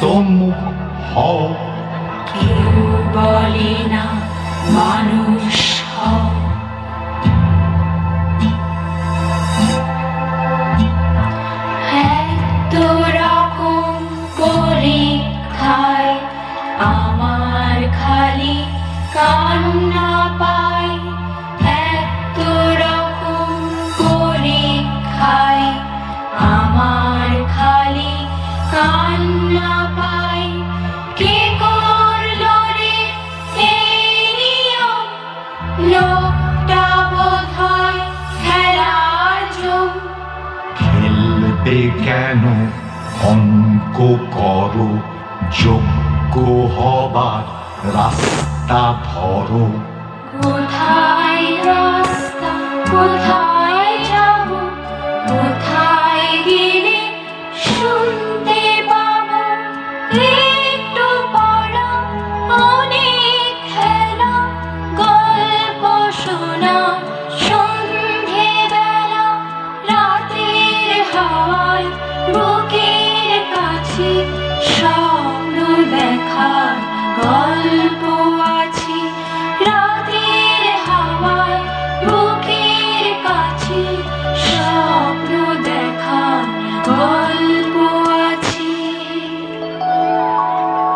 সম্মুখ হও। কেউ বলে না মানুষ হও। এত রকম পরীক্ষায় আমার খালি কান্না পায়। এত রকম পরীক্ষায় আমার খালি কান্না পায়। কে করলো রে এই নিয়ম? লোকটা বোধহয় খেলার জম। খেলবে কেন? অঙ্ক করো, যোগ্য হবার রাস্তা ধরো। কোথায় রাস্তা, কোথায় যাব, কোথায় গেলে শুনতে পাবো? একটু পড়া, অনেক খেলা, গল্প শোনা সন্ধেবেলা, রাতের হাওয়ায় বুকের কাছে স্বপ্ন দেখার গল্প আছে।